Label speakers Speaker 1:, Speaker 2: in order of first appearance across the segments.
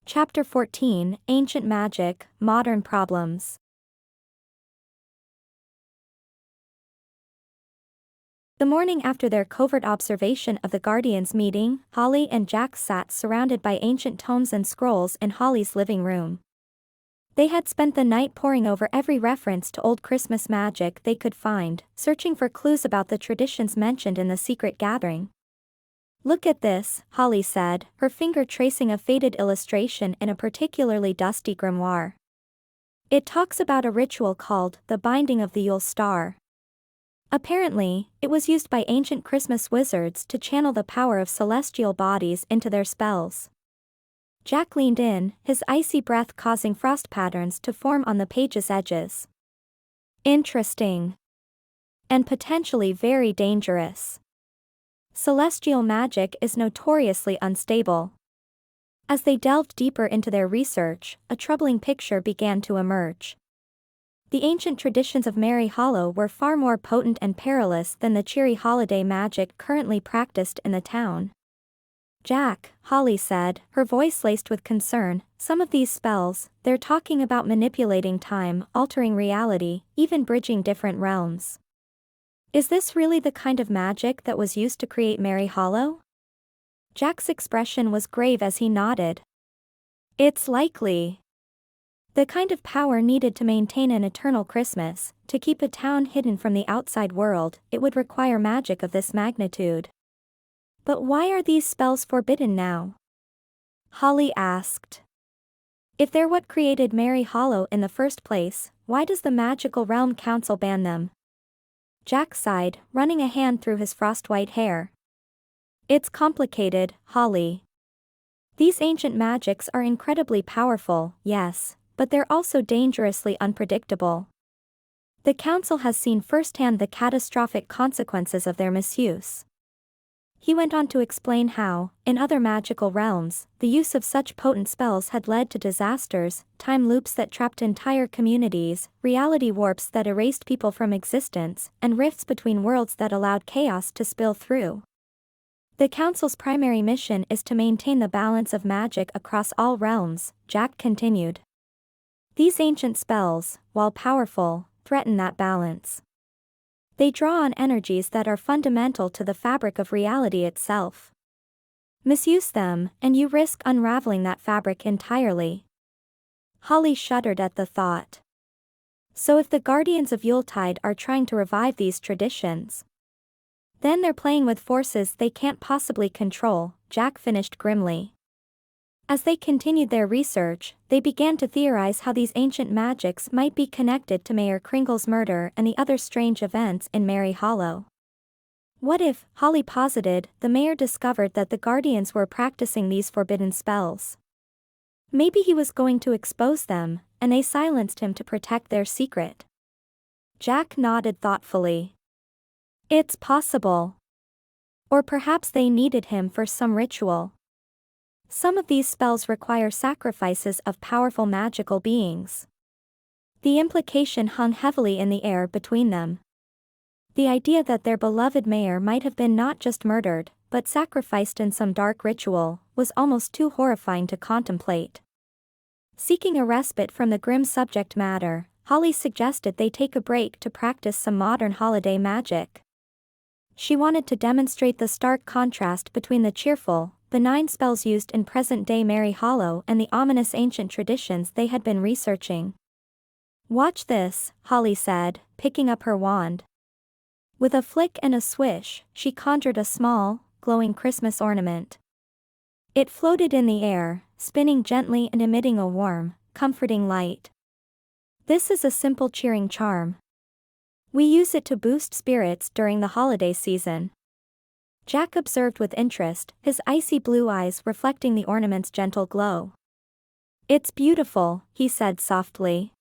Speaker 1: Chapter 14, Ancient Magic, Modern Problems. The morning after their covert observation of the Guardians meeting, Holly and Jack sat surrounded by ancient tomes and scrolls in Holly's living room. They had spent the night poring over every reference to old Christmas magic they could find, searching for clues about the traditions mentioned in the secret gathering. "Look at this," Holly said, her finger tracing a faded illustration in a particularly dusty grimoire. "It talks about a ritual called the Binding of the Yule Star. Apparently, it was used by ancient Christmas wizards to channel the power of celestial bodies into their spells." Jack leaned in, his icy breath causing frost patterns to form on the page's edges. "Interesting. And potentially very dangerous. Celestial magic is notoriously unstable." As they delved deeper into their research, a troubling picture began to emerge. The ancient traditions of Merry Hollow were far more potent and perilous than the cheery holiday magic currently practiced in the town. "Jack," Holly said, her voice laced with concern, "some of these spells, they're talking about manipulating time, altering reality, even bridging different realms. Is this really the kind of magic that was used to create Merry Hollow?" Jack's expression was grave as he nodded. "It's likely. The kind of power needed to maintain an eternal Christmas, to keep a town hidden from the outside world, it would require magic of this magnitude." "But why are these spells forbidden now?" Holly asked. "If they're what created Merry Hollow in the first place, why does the Magical Realm Council ban them?" Jack sighed, running a hand through his frost-white hair. "It's complicated, Holly. These ancient magics are incredibly powerful, yes, but they're also dangerously unpredictable. The Council has seen firsthand the catastrophic consequences of their misuse." He went on to explain how, in other magical realms, the use of such potent spells had led to disasters, time loops that trapped entire communities, reality warps that erased people from existence, and rifts between worlds that allowed chaos to spill through. "The Council's primary mission is to maintain the balance of magic across all realms," Jack continued. "These ancient spells, while powerful, threaten that balance. They draw on energies that are fundamental to the fabric of reality itself. Misuse them, and you risk unraveling that fabric entirely." Holly shuddered at the thought. "So if the Guardians of Yuletide are trying to revive these traditions, then they're playing with forces they can't possibly control," Jack finished grimly. As they continued their research, they began to theorize how these ancient magics might be connected to Mayor Kringle's murder and the other strange events in Merry Hollow. What if, Holly posited, the mayor discovered that the Guardians were practicing these forbidden spells? Maybe he was going to expose them, and they silenced him to protect their secret. Jack nodded thoughtfully. "It's possible. Or perhaps they needed him for some ritual. Some of these spells require sacrifices of powerful magical beings." The implication hung heavily in the air between them. The idea that their beloved mayor might have been not just murdered, but sacrificed in some dark ritual, was almost too horrifying to contemplate. Seeking a respite from the grim subject matter, Holly suggested they take a break to practice some modern holiday magic. She wanted to demonstrate the stark contrast between the cheerful, benign spells used in present-day Merry Hollow and the ominous ancient traditions they had been researching. "Watch this," Holly said, picking up her wand. With a flick and a swish, she conjured a small, glowing Christmas ornament. It floated in the air, spinning gently and emitting a warm, comforting light. "This is a simple cheering charm. We use it to boost spirits during the holiday season." Jack observed with interest, his icy blue eyes reflecting the ornament's gentle glow. "It's beautiful," he said softly.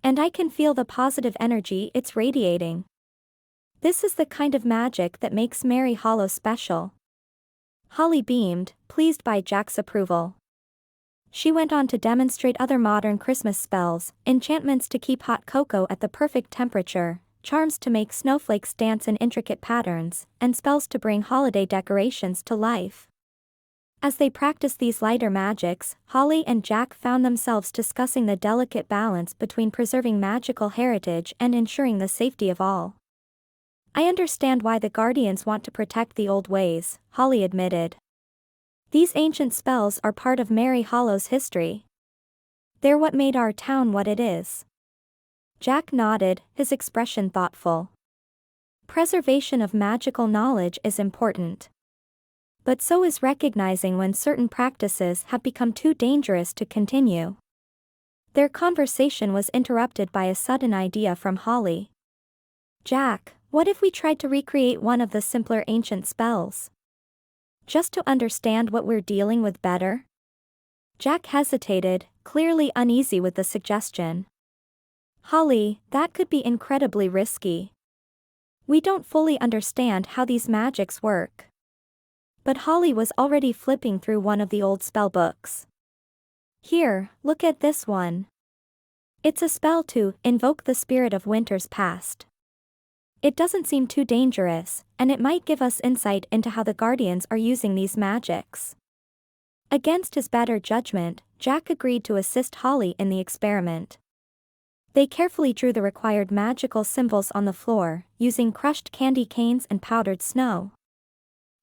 Speaker 1: "And I can feel the positive energy it's radiating. This is the kind of magic that makes Merry Hollow special." Holly beamed, pleased by Jack's approval. She went on to demonstrate other modern Christmas spells, enchantments to keep hot cocoa at the perfect temperature, charms to make snowflakes dance in intricate patterns, and spells to bring holiday decorations to life. As they practiced these lighter magics, Holly and Jack found themselves discussing the delicate balance between preserving magical heritage and ensuring the safety of all. I understand why the Guardians want to protect the old ways, Holly admitted. These ancient spells are part of Merry Hollow's history. They're what made our town what it is. Jack nodded, his expression thoughtful. Preservation of magical knowledge is important. But so is recognizing when certain practices have become too dangerous to continue. Their conversation was interrupted by a sudden idea from Holly. Jack, what if we tried to recreate one of the simpler ancient spells? Just to understand what we're dealing with better? Jack hesitated, clearly uneasy with the suggestion. Holly, that could be incredibly risky. We don't fully understand how these magics work. But Holly was already flipping through one of the old spell books. Here, look at this one. It's a spell to invoke the spirit of winter's past. It doesn't seem too dangerous, and it might give us insight into how the Guardians are using these magics. Against his better judgment, Jack agreed to assist Holly in the experiment. They carefully drew the required magical symbols on the floor, using crushed candy canes and powdered snow.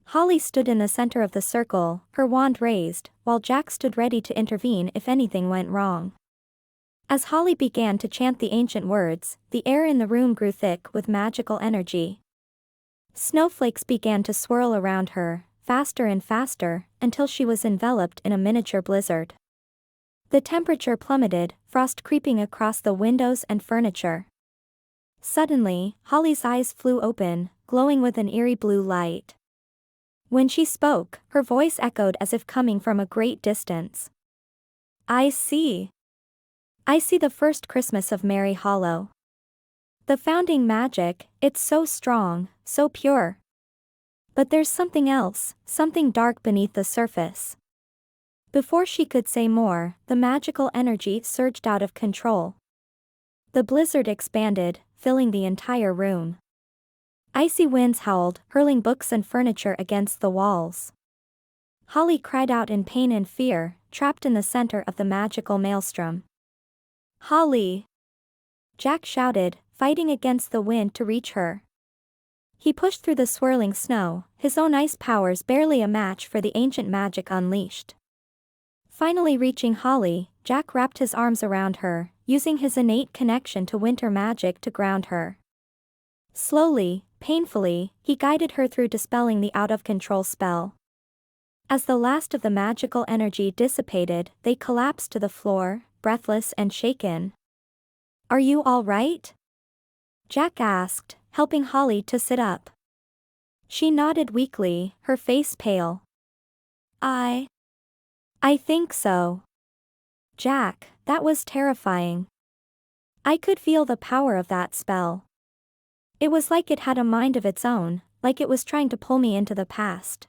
Speaker 1: Holly stood in the center of the circle, her wand raised, while Jack stood ready to intervene if anything went wrong. As Holly began to chant the ancient words, the air in the room grew thick with magical energy. Snowflakes began to swirl around her, faster and faster, until she was enveloped in a miniature blizzard. The temperature plummeted, frost creeping across the windows and furniture. Suddenly, Holly's eyes flew open, glowing with an eerie blue light. When she spoke, her voice echoed as if coming from a great distance. I see the first Christmas of Merry Hollow. The founding magic, it's so strong, so pure. But there's something else, something dark beneath the surface. Before she could say more, the magical energy surged out of control. The blizzard expanded, filling the entire room. Icy winds howled, hurling books and furniture against the walls. Holly cried out in pain and fear, trapped in the center of the magical maelstrom. Holly! Jack shouted, fighting against the wind to reach her. He pushed through the swirling snow, his own ice powers barely a match for the ancient magic unleashed. Finally reaching Holly, Jack wrapped his arms around her, using his innate connection to winter magic to ground her. Slowly, painfully, he guided her through dispelling the out-of-control spell. As the last of the magical energy dissipated, they collapsed to the floor, breathless and shaken. Are you all right? Jack asked, helping Holly to sit up. She nodded weakly, her face pale. I think so. Jack, that was terrifying. I could feel the power of that spell. It was like it had a mind of its own, like it was trying to pull me into the past.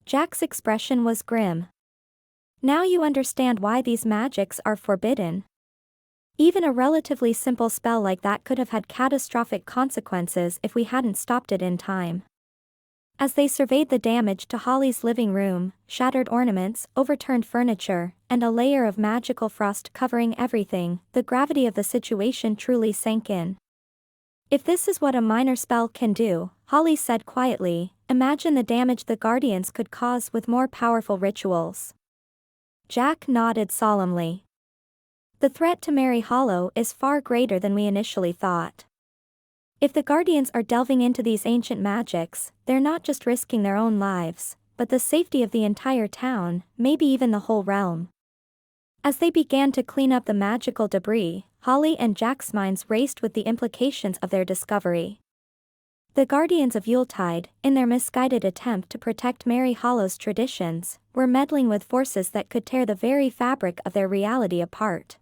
Speaker 1: Jack's expression was grim. Now you understand why these magics are forbidden. Even a relatively simple spell like that could have had catastrophic consequences if we hadn't stopped it in time. As they surveyed the damage to Holly's living room, shattered ornaments, overturned furniture, and a layer of magical frost covering everything, the gravity of the situation truly sank in. If this is what a minor spell can do, Holly said quietly, imagine the damage the Guardians could cause with more powerful rituals. Jack nodded solemnly. The threat to Merry Hollow is far greater than we initially thought. If the Guardians are delving into these ancient magics, they're not just risking their own lives, but the safety of the entire town, maybe even the whole realm. As they began to clean up the magical debris, Holly and Jack's minds raced with the implications of their discovery. The Guardians of Yuletide, in their misguided attempt to protect Merry Hollow's traditions, were meddling with forces that could tear the very fabric of their reality apart.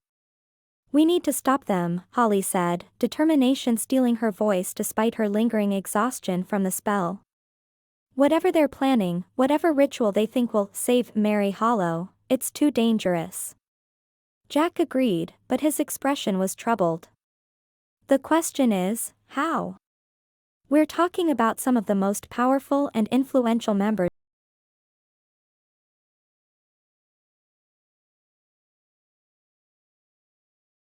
Speaker 1: We need to stop them, Holly said, determination stealing her voice despite her lingering exhaustion from the spell. Whatever they're planning, whatever ritual they think will save Merry Hollow, it's too dangerous. Jack agreed, but his expression was troubled. The question is, how? We're talking about some of the most powerful and influential members